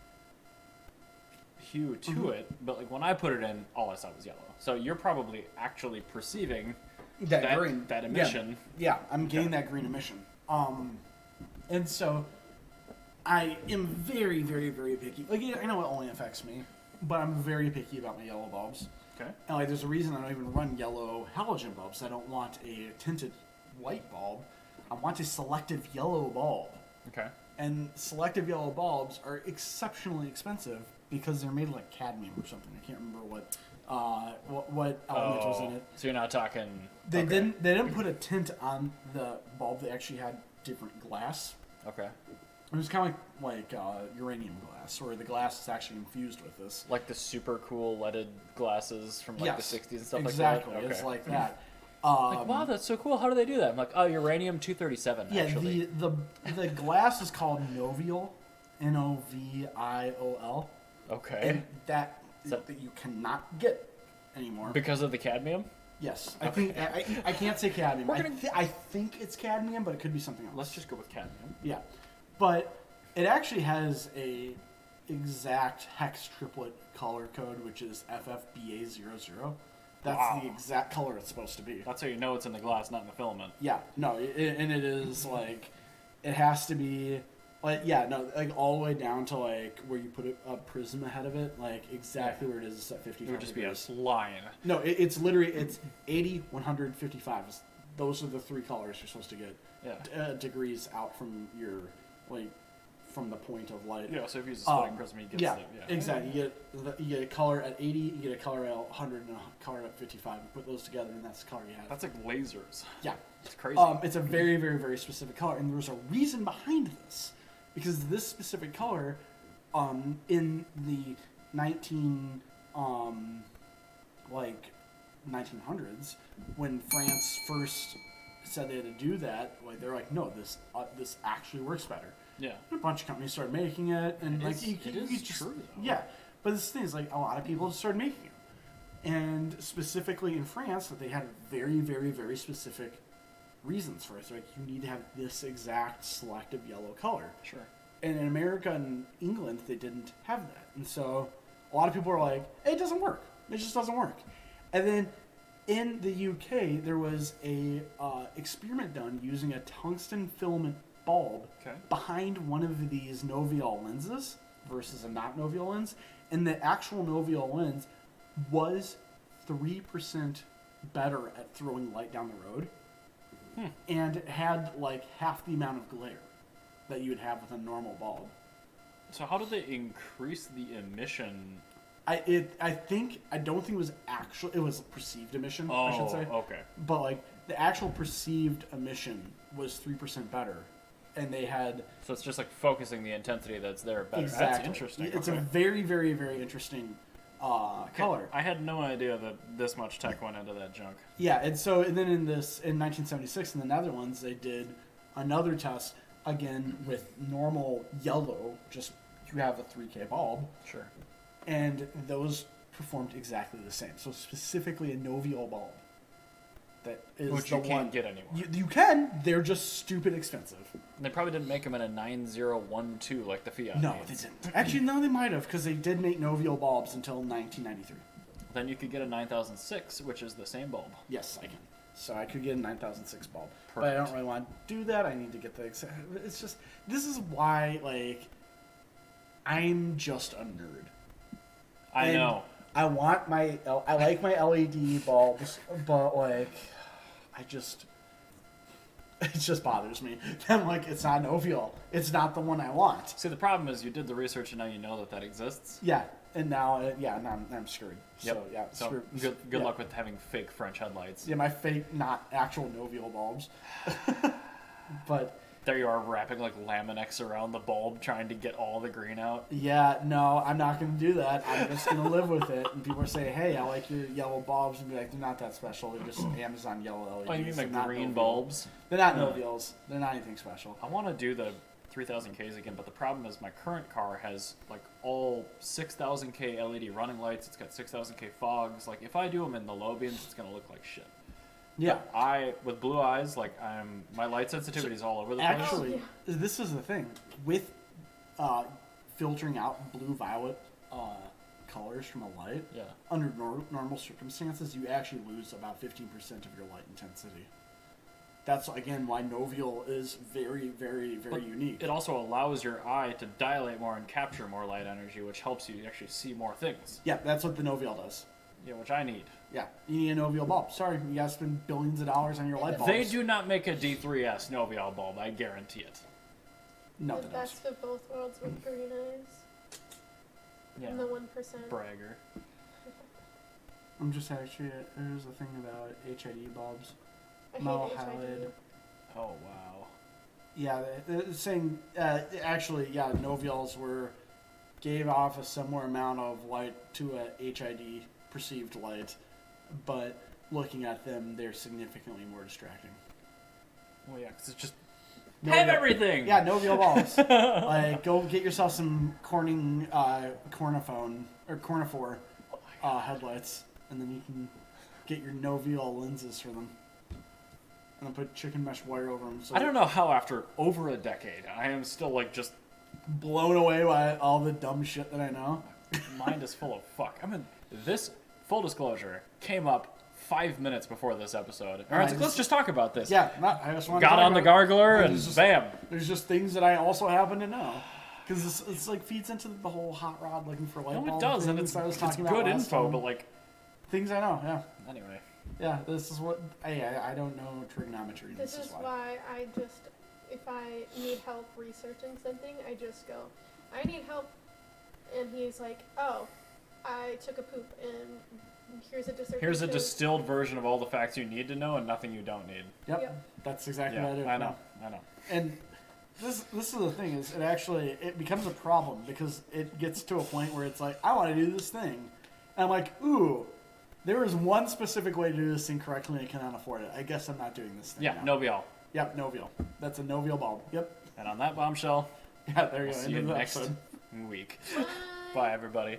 hue to it, but like when I put it in, all I saw was yellow. So you're probably actually perceiving that green. that emission. Yeah, I'm getting that green emission. And so I am very, very, very picky. Like, I know it only affects me, but I'm very picky about my yellow bulbs. Okay. And like, there's a reason I don't even run yellow halogen bulbs. I don't want a tinted white bulb. I want a selective yellow bulb. Okay. And selective yellow bulbs are exceptionally expensive because they're made of like cadmium or something. I can't remember what element was in it. So you're not talking. They okay. didn't put a tint on the bulb. They actually had different glass. Okay. It was kind of like uranium glass, where the glass is actually infused with this. Like the super cool leaded glasses from like Yes, the 60s and stuff exactly. like that. It's like that. Like, wow, that's so cool. How do they do that? I'm like, oh, uranium 237. Yeah, actually. the glass is called Noviol, Noviol. Okay. And that So- that you cannot get anymore. Because of the cadmium. Yes, I think I can't say cadmium. We're gonna- I think it's cadmium, but it could be something else. Let's just go with cadmium. Yeah, but it actually has a exact hex triplet color code, which is FFBA00. That's Wow. the exact color it's supposed to be. That's how you know it's in the glass, not in the filament. Yeah, no, and it is like, it has to be, like, yeah, no, like all the way down to like where you put a prism ahead of it, like exactly where it is at 55 It would just be a degrees. line. No, it's literally, it's 80, 100, 55. Those are the three colors you're supposed to get. Yeah. Degrees out from your, like, from the point of light. Yeah, so if you use a splitting prism, you get Yeah, the, exactly. You get a color at 80, you get a color at 100, and a color at 55. You put those together, and that's the color you have. That's like lasers. Yeah. It's crazy. It's a very, very, very specific color, and there's a reason behind this, because this specific color, in the 1900s, when France first said they had to do that, like they're like, no, this actually works better. Yeah. And a bunch of companies started making it, and It is true, though. Yeah, but this thing is like a lot of people started making it, and specifically in France, that they had very, very, very specific reasons for it. So like, you need to have this exact selective yellow color. Sure. And in America and England, they didn't have that, and so a lot of people are like, hey, it doesn't work. It just doesn't work. And then in the UK, there was a experiment done using a tungsten filament bulb behind one of these Noviol lenses versus a not Noviol lens, and the actual Noviol lens was 3% better at throwing light down the road, and it had like half the amount of glare that you would have with a normal bulb. So how did they increase the emission? I don't think it was actual. It was perceived emission, I should say. Okay. But like the actual perceived emission was 3% better, and they had. So it's just like focusing the intensity that's there better. Exactly. That's interesting. It's a very, very, very interesting color. I had no idea that this much tech went into that junk. Yeah, and then in 1976 in the Netherlands, they did another test again with normal yellow. Just you have a 3K bulb. Sure. And those performed exactly the same. So specifically a Noviol bulb. That is Which the you can't one. get anymore. You can. They're just stupid expensive. They probably didn't make them in a 9012 like the Fiat. No, needs. they didn't. Actually, no, they might have, because they did make Noviol bulbs until 1993. Then you could get a 9006, which is the same bulb. Yes, I can. So I could get a 9006 bulb. But I don't really want to do that. I need to get the... It's just... This is why, like... I'm just a nerd. I know. I want my... I like my LED bulbs, but, like... I just... It just bothers me. I'm like, it's not Noviol. It's not the one I want. See, the problem is you did the research and now you know that exists. Yeah, and now, now I'm screwed. Yep. So, yeah, So screw, good luck with having fake French headlights. Yeah, my fake, not actual Noviol bulbs. But... There you are wrapping like Laminex around the bulb trying to get all the green out. Yeah, no, I'm not going to do that. I'm just going to live with it. And people say, hey, I like your yellow bulbs. And be like, they're not that special. They're just Amazon yellow LEDs. Oh, you mean They're the not green Noviol. bulbs? They're not Noviols. They're not anything special. I want to do the 3000Ks again, but the problem is my current car has like all 6000K LED running lights. It's got 6000K fogs. Like if I do them in the low beams, it's going to look like shit. Yeah. With blue eyes, like my light sensitivity is all over the place. Actually, this is the thing. With filtering out blue-violet colors from a light, under normal circumstances, you actually lose about 15% of your light intensity. That's, again, why Noviol is very, very, very unique. It also allows your eye to dilate more and capture more light energy, which helps you actually see more things. Yeah, that's what the Noviol does. Yeah, which I need. Yeah, you need a Noviol bulb. Sorry, you guys spend billions of dollars on your light bulbs. They do not make a D3S Noviol bulb, I guarantee it. No, The they don't. best of both worlds with green eyes. Yeah. And the 1%. Bragger. I'm just actually, there's a thing about HID bulbs. I hate Model HID. halide. Oh, wow. Yeah, they're saying, actually, yeah, Noviols gave off a similar amount of light to a HID perceived light, but looking at them, they're significantly more distracting. Well, yeah, because it's just... Novio- Have everything! Yeah, Noviol bulbs. Like, go get yourself some Corning Corniphone, or Cornifor headlights, and then you can get your Noviol lenses for them. And then put chicken mesh wire over them. So I don't know how after over a decade, I am still, like, just blown away by all the dumb shit that I know. Mind is full of fuck. I mean, this, full disclosure, came up 5 minutes before this episode. All right, let's just talk about this. Yeah, I just want to got on the gargler and bam. There's just things that I also happen to know. Because it's like feeds into the whole hot rod looking for light bulb. No, it does, and it's good info, but like... Things I know, yeah. Anyway. Yeah, this is what... I don't know trigonometry. This is why I just... If I need help researching something, I just go, I need help. And he's like, oh, I took a poop, and here's a dissertation. Here's a distilled version of all the facts you need to know and nothing you don't need. Yep. That's exactly what I do. I know. And this is the thing, is it becomes a problem because it gets to a point where it's like, I want to do this thing. And I'm like, ooh, there is one specific way to do this thing correctly and I cannot afford it. I guess I'm not doing this thing Yeah, now. Novial. Yep, Novial. That's a Novial bulb. Yep. And on that bombshell, yeah, there you we'll go. see you End of the next episode. week. Bye. Bye, everybody.